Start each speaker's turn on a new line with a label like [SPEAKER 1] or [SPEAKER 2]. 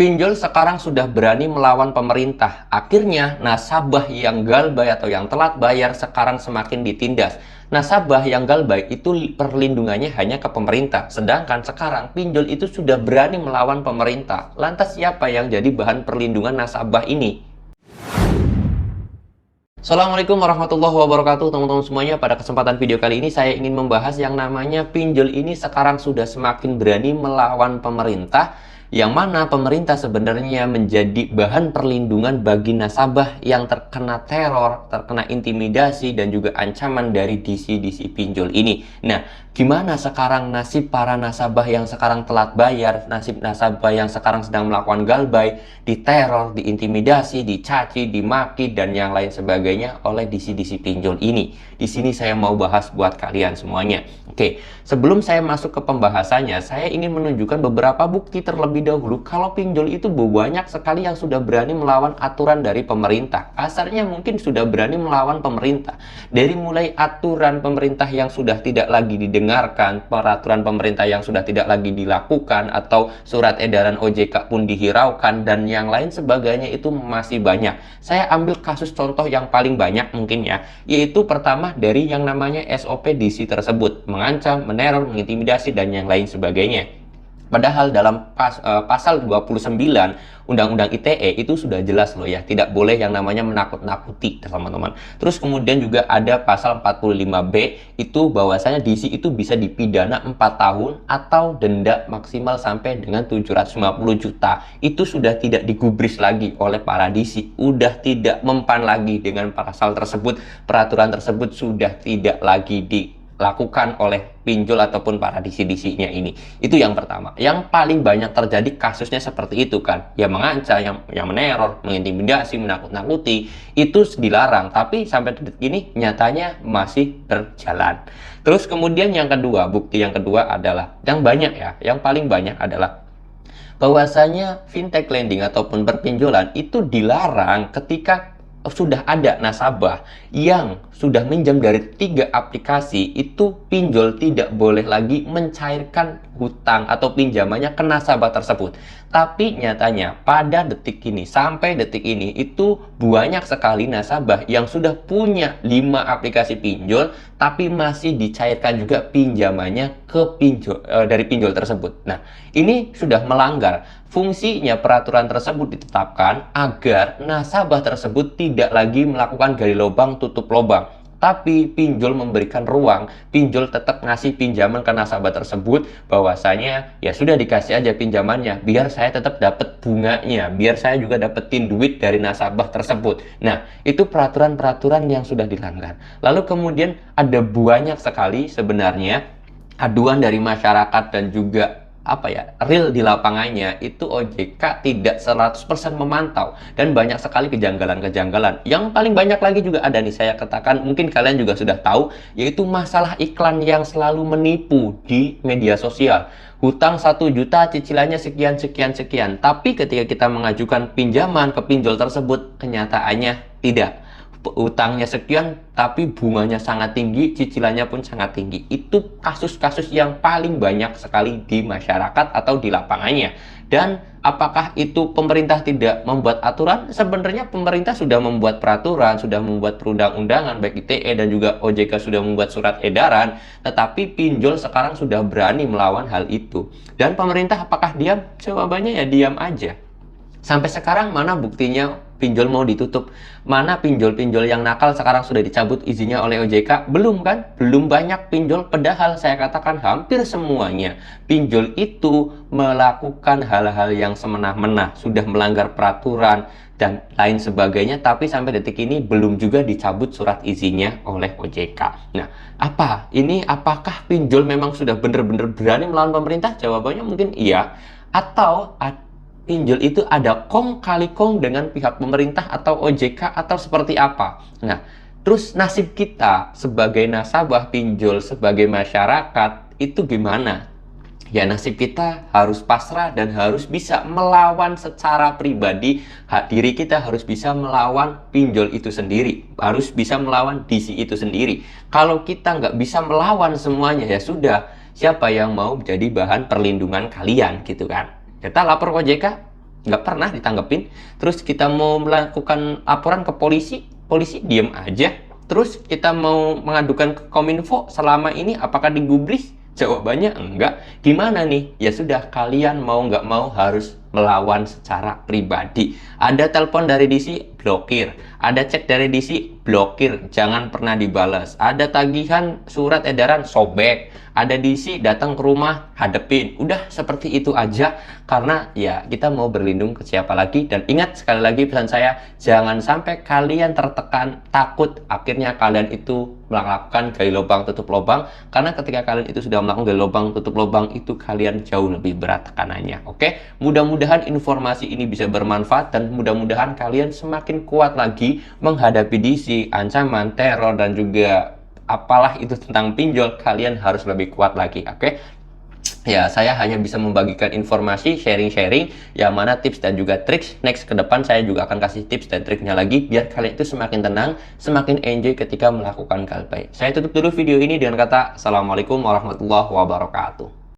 [SPEAKER 1] Pinjol sekarang sudah berani melawan pemerintah. Akhirnya, nasabah yang galbay atau yang telat bayar sekarang semakin ditindas. Nasabah yang galbay itu perlindungannya hanya ke pemerintah. Sedangkan sekarang pinjol itu sudah berani melawan pemerintah. Lantas siapa yang jadi bahan perlindungan nasabah ini? Assalamualaikum warahmatullahi wabarakatuh teman-teman semuanya. Pada kesempatan video kali ini saya ingin membahas yang namanya pinjol ini sekarang sudah semakin berani melawan pemerintah, yang mana pemerintah sebenarnya menjadi bahan perlindungan bagi nasabah yang terkena teror, terkena intimidasi, dan juga ancaman dari DC-DC pinjol ini. Nah, gimana sekarang nasib para nasabah yang sekarang telat bayar, nasib nasabah yang sekarang sedang melakukan galbay, diteror, diintimidasi, dicaci, dimaki, dan yang lain sebagainya oleh DC-DC pinjol ini. Di sini saya mau bahas buat kalian semuanya. Oke, sebelum saya masuk ke pembahasannya, saya ingin menunjukkan beberapa bukti terlebih dahulu kalau pinjol itu banyak sekali yang sudah berani melawan aturan dari pemerintah. Kasarnya mungkin sudah berani melawan pemerintah. Dari mulai aturan pemerintah yang sudah tidak lagi didengarkan, peraturan pemerintah yang sudah tidak lagi dilakukan, atau surat edaran OJK pun dihiraukan, dan yang lain sebagainya itu masih banyak. Saya ambil kasus contoh yang paling banyak mungkin ya, yaitu pertama dari yang namanya SOP DC tersebut, mengancam, meneror, mengintimidasi, dan yang lain sebagainya. Padahal dalam pasal 29 Undang-Undang ITE itu sudah jelas loh ya, tidak boleh yang namanya menakut-nakuti teman-teman. Terus kemudian juga ada pasal 45B itu bahwasanya DC itu bisa dipidana 4 tahun atau denda maksimal sampai dengan 750 juta. Itu sudah tidak digubris lagi oleh para DC, udah tidak mempan lagi dengan pasal tersebut, peraturan tersebut sudah tidak lagi dilakukan oleh pinjol ataupun para DC-DC-nya ini. Itu yang pertama. Yang paling banyak terjadi kasusnya seperti itu kan. Ya mengancam, yang meneror, mengintimidasi, menakut-nakuti, itu dilarang. Tapi sampai detik ini nyatanya masih berjalan. Terus kemudian yang kedua, bukti yang kedua adalah, yang banyak ya, yang paling banyak adalah bahwasanya fintech lending ataupun berpinjolan itu dilarang ketika sudah ada nasabah yang sudah minjam dari 3 aplikasi, itu pinjol tidak boleh lagi mencairkan hutang atau pinjamannya ke nasabah tersebut. Tapi nyatanya pada detik ini, sampai detik ini, itu banyak sekali nasabah yang sudah punya 5 aplikasi pinjol tapi masih dicairkan juga pinjamannya ke pinjol dari pinjol tersebut. Nah, ini sudah melanggar. Fungsinya peraturan tersebut ditetapkan agar nasabah tersebut tidak lagi melakukan gali lubang tutup lubang, tapi pinjol memberikan ruang, pinjol tetap ngasih pinjaman ke nasabah tersebut, bahwasanya ya sudah dikasih aja pinjamannya, biar saya tetap dapat bunganya, biar saya juga dapetin duit dari nasabah tersebut. Nah, itu peraturan-peraturan yang sudah dilanggar. Lalu kemudian ada banyak sekali sebenarnya aduan dari masyarakat dan juga real di lapangannya, itu OJK tidak 100% memantau dan banyak sekali kejanggalan-kejanggalan. Yang paling banyak lagi juga ada nih, saya katakan, mungkin kalian juga sudah tahu, yaitu masalah iklan yang selalu menipu di media sosial. Hutang 1 juta, cicilannya sekian sekian sekian, tapi ketika kita mengajukan pinjaman ke pinjol tersebut, kenyataannya tidak. Utangnya sekian tapi bunganya sangat tinggi, cicilannya pun sangat tinggi. Itu kasus-kasus yang paling banyak sekali di masyarakat atau di lapangannya. Dan apakah itu pemerintah tidak membuat aturan? Sebenarnya pemerintah sudah membuat peraturan, sudah membuat perundang-undangan, baik ITE dan juga OJK sudah membuat surat edaran, tetapi pinjol sekarang sudah berani melawan hal itu. Dan pemerintah apakah diam? Jawabannya ya diam aja. Sampai sekarang mana buktinya pinjol mau ditutup? Mana pinjol-pinjol yang nakal sekarang sudah dicabut izinnya oleh OJK? Belum kan? Belum banyak pinjol, padahal saya katakan hampir semuanya pinjol itu melakukan hal-hal yang semena-mena, sudah melanggar peraturan dan lain sebagainya, tapi sampai detik ini belum juga dicabut surat izinnya oleh OJK. Nah, apakah pinjol memang sudah benar-benar berani melawan pemerintah? Jawabannya mungkin iya, atau pinjol itu ada kong kali kong dengan pihak pemerintah atau OJK atau seperti apa. Nah, terus nasib kita sebagai nasabah pinjol, sebagai masyarakat itu gimana? Ya, nasib kita harus pasrah dan harus bisa melawan secara pribadi. Diri kita harus bisa melawan pinjol itu sendiri, harus bisa melawan DC itu sendiri. Kalau kita nggak bisa melawan semuanya, ya sudah, siapa yang mau jadi bahan perlindungan kalian gitu kan? Kita lapor ke OJK, nggak pernah ditanggepin. Terus kita mau melakukan laporan ke polisi, polisi diem aja. Terus kita mau mengadukan ke Kominfo, selama ini apakah digubris? Jawabannya enggak. Gimana nih? Ya sudah, kalian mau nggak mau harus melawan secara pribadi. Ada telepon dari DC, blokir. Ada chat dari DC, blokir. Jangan pernah dibalas. Ada tagihan surat edaran, sobek. Ada DC datang ke rumah, hadepin. Udah seperti itu aja. Karena ya kita mau berlindung ke siapa lagi. Dan ingat sekali lagi pesan saya, jangan sampai kalian tertekan, takut. Akhirnya kalian itu melakukan gali lubang tutup lubang, karena ketika kalian itu sudah melakukan gali lubang tutup lubang itu kalian jauh lebih berat tekanannya. Oke, mudah-mudahan informasi ini bisa bermanfaat dan mudah-mudahan kalian semakin kuat lagi menghadapi DC, ancaman, teror, dan juga apalah itu tentang pinjol. Kalian harus lebih kuat lagi. Oke, ya, saya hanya bisa membagikan informasi, sharing-sharing, yang mana tips dan juga trik. Next ke depan saya juga akan kasih tips dan triknya lagi, biar kalian itu semakin tenang, semakin enjoy ketika melakukan hal baik. Saya tutup dulu video ini dengan kata, Assalamualaikum warahmatullahi wabarakatuh.